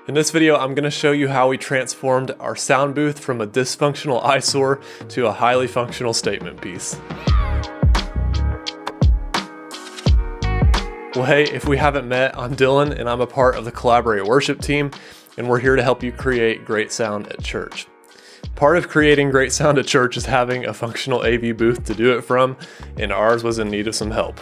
In this video, I'm going to show you how we transformed our sound booth from a dysfunctional eyesore to a highly functional statement piece. Well, hey, if we haven't met, I'm Dylan and I'm a part of the Collaborate worship team, and we're here to help you create great sound at church. Part of creating great sound at church is having a functional AV booth to do it from, and ours was in need of some help.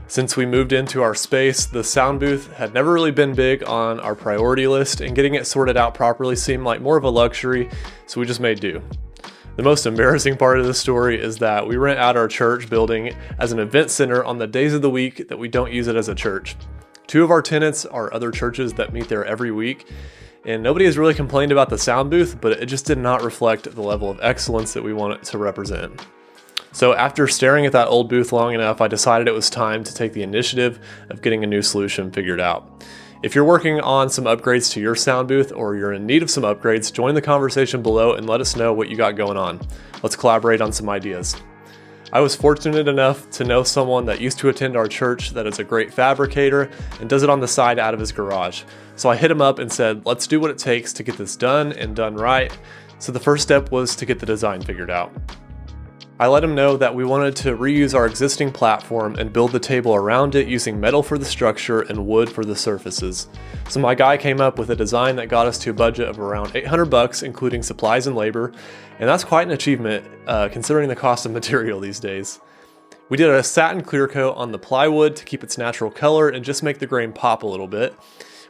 Since we moved into our space, the sound booth had never really been big on our priority list, and getting it sorted out properly seemed like more of a luxury, so we just made do. The most embarrassing part of the story is that we rent out our church building as an event center on the days of the week that we don't use it as a church. Two of our tenants are other churches that meet there every week, and nobody has really complained about the sound booth, but it just did not reflect the level of excellence that we want it to represent. So after staring at that old booth long enough, I decided it was time to take the initiative of getting a new solution figured out. If you're working on some upgrades to your sound booth or you're in need of some upgrades, join the conversation below and let us know what you got going on. Let's collaborate on some ideas. I was fortunate enough to know someone that used to attend our church that is a great fabricator and does it on the side out of his garage. So I hit him up and said, let's do what it takes to get this done and done right. So the first step was to get the design figured out. I let him know that we wanted to reuse our existing platform and build the table around it using metal for the structure and wood for the surfaces. So my guy came up with a design that got us to a budget of around $800 including supplies and labor, and that's quite an achievement considering the cost of material these days. We did a satin clear coat on the plywood to keep its natural color and just make the grain pop a little bit.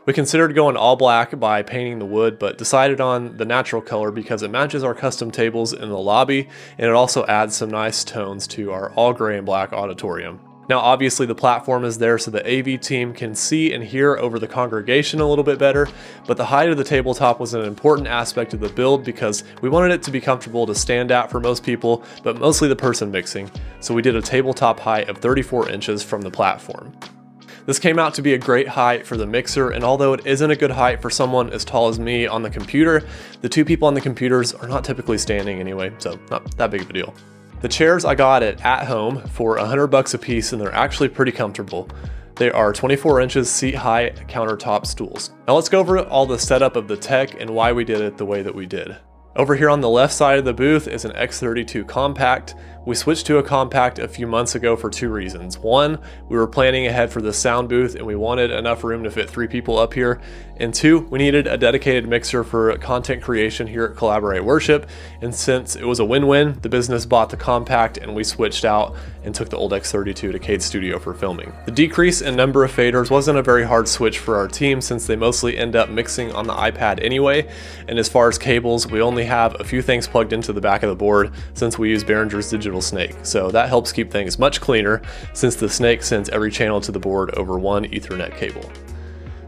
We considered going all black by painting the wood, but decided on the natural color because it matches our custom tables in the lobby, and it also adds some nice tones to our all gray and black auditorium. Now obviously the platform is there so the AV team can see and hear over the congregation a little bit better, but the height of the tabletop was an important aspect of the build because we wanted it to be comfortable to stand at for most people, but mostly the person mixing. So we did a tabletop height of 34 inches from the platform. This came out to be a great height for the mixer, and although it isn't a good height for someone as tall as me on the computer, the two people on the computers are not typically standing anyway, so not that big of a deal. The chairs I got at home for $100 a piece, and they're actually pretty comfortable. They are 24 inches seat height countertop stools. Now let's go over all the setup of the tech and why we did it the way that we did. Over here on the left side of the booth is an X32 compact. We switched to a compact a few months ago for two reasons. One, we were planning ahead for the sound booth and we wanted enough room to fit 3 people up here. And two, we needed a dedicated mixer for content creation here at Collaborate Worship. And since it was a win-win, the business bought the compact and we switched out and took the old X32 to Cade Studio for filming. The decrease in number of faders wasn't a very hard switch for our team since they mostly end up mixing on the iPad anyway. And as far as cables, we only have a few things plugged into the back of the board since we use Behringer's digital snake. So that helps keep things much cleaner since the snake sends every channel to the board over one Ethernet cable.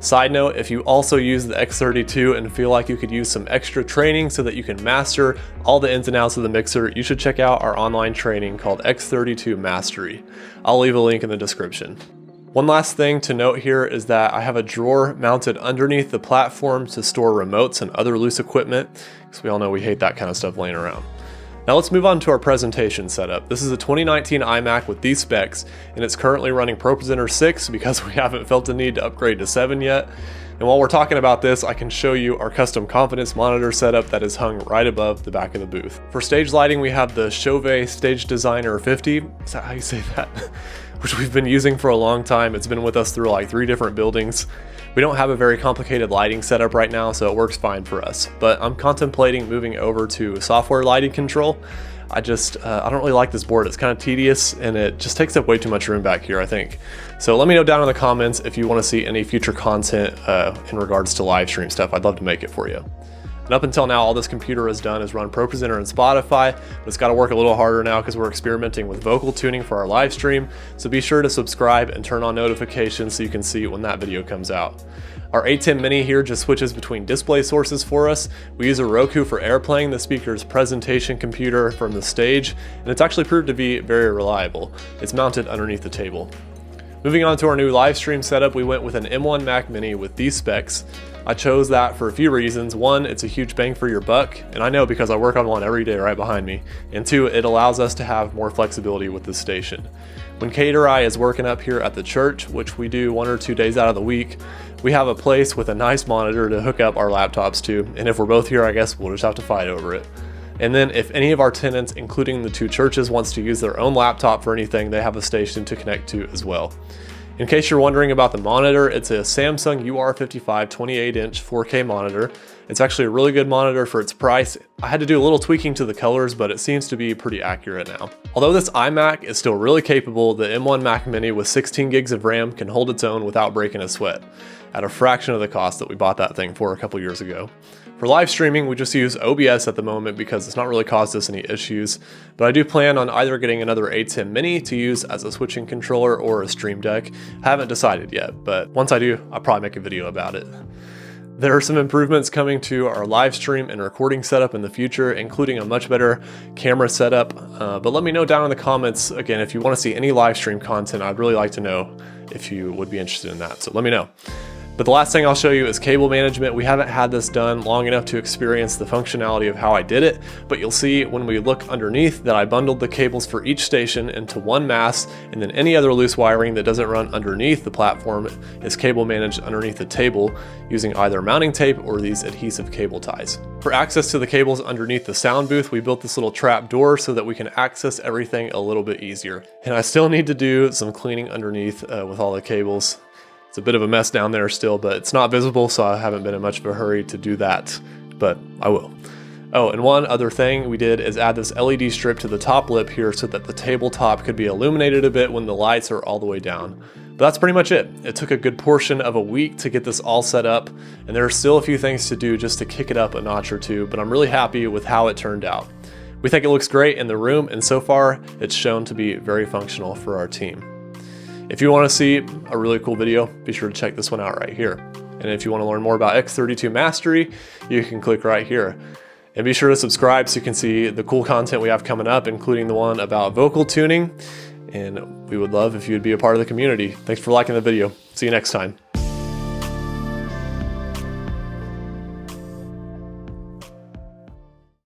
Side note, if you also use the X32 and feel like you could use some extra training so that you can master all the ins and outs of the mixer, you should check out our online training called X32 Mastery. I'll leave a link in the description. One last thing to note here is that I have a drawer mounted underneath the platform to store remotes and other loose equipment, because we all know we hate that kind of stuff laying around. Now let's move on to our presentation setup. This is a 2019 iMac with these specs, and it's currently running ProPresenter 6 because we haven't felt the need to upgrade to 7 yet. And while we're talking about this, I can show you our custom confidence monitor setup that is hung right above the back of the booth. For stage lighting, we have the Chauvet Stage Designer 50. Is that how you say that? Which we've been using for a long time. It's been with us through like 3 different buildings. We don't have a very complicated lighting setup right now, so it works fine for us. But I'm contemplating moving over to software lighting control. I don't really like this board. It's kind of tedious and it just takes up way too much room back here, I think. So let me know down in the comments if you want to see any future content in regards to live stream stuff. I'd love to make it for you. And up until now, all this computer has done is run ProPresenter and Spotify, but it's got to work a little harder now because we're experimenting with vocal tuning for our live stream. So be sure to subscribe and turn on notifications so you can see when that video comes out. Our A10 Mini here just switches between display sources for us. We use a Roku for airplaying the speaker's presentation computer from the stage, and it's actually proved to be very reliable. It's mounted underneath the table. Moving on to our new live stream setup, we went with an M1 Mac Mini with these specs. I chose that for a few reasons. One, it's a huge bang for your buck, and I know because I work on one every day right behind me. And two, it allows us to have more flexibility with the station. When Kate or I is working up here at the church, which we do 1 or 2 days out of the week, we have a place with a nice monitor to hook up our laptops to, and if we're both here, I guess we'll just have to fight over it. And then if any of our tenants, including the 2 churches, wants to use their own laptop for anything, they have a station to connect to as well. In case you're wondering about the monitor, it's a Samsung UR55 28-inch 4K monitor. It's actually a really good monitor for its price. I had to do a little tweaking to the colors, but it seems to be pretty accurate now. Although this iMac is still really capable, the M1 Mac Mini with 16 gigs of RAM can hold its own without breaking a sweat, at a fraction of the cost that we bought that thing for a couple years ago. For live streaming, we just use OBS at the moment because it's not really caused us any issues, but I do plan on either getting another A10 Mini to use as a switching controller or a Stream Deck. I haven't decided yet, but once I do, I'll probably make a video about it. There are some improvements coming to our live stream and recording setup in the future, including a much better camera setup, but let me know down in the comments, again, if you want to see any live stream content. I'd really like to know if you would be interested in that, so let me know. But the last thing I'll show you is cable management. We haven't had this done long enough to experience the functionality of how I did it, but you'll see when we look underneath that I bundled the cables for each station into one mast, and then any other loose wiring that doesn't run underneath the platform is cable managed underneath the table using either mounting tape or these adhesive cable ties. For access to the cables underneath the sound booth, we built this little trap door so that we can access everything a little bit easier. And I still need to do some cleaning underneath with all the cables. It's a bit of a mess down there still, but it's not visible, so I haven't been in much of a hurry to do that, but I will. Oh, and one other thing we did is add this LED strip to the top lip here so that the tabletop could be illuminated a bit when the lights are all the way down. But that's pretty much it. It took a good portion of a week to get this all set up, and there are still a few things to do just to kick it up a notch or two, but I'm really happy with how it turned out. We think it looks great in the room, and so far, it's shown to be very functional for our team. If you want to see a really cool video, be sure to check this one out right here. And if you want to learn more about X32 Mastery, you can click right here. And be sure to subscribe so you can see the cool content we have coming up, including the one about vocal tuning. And we would love if you would be a part of the community. Thanks for liking the video. See you next time.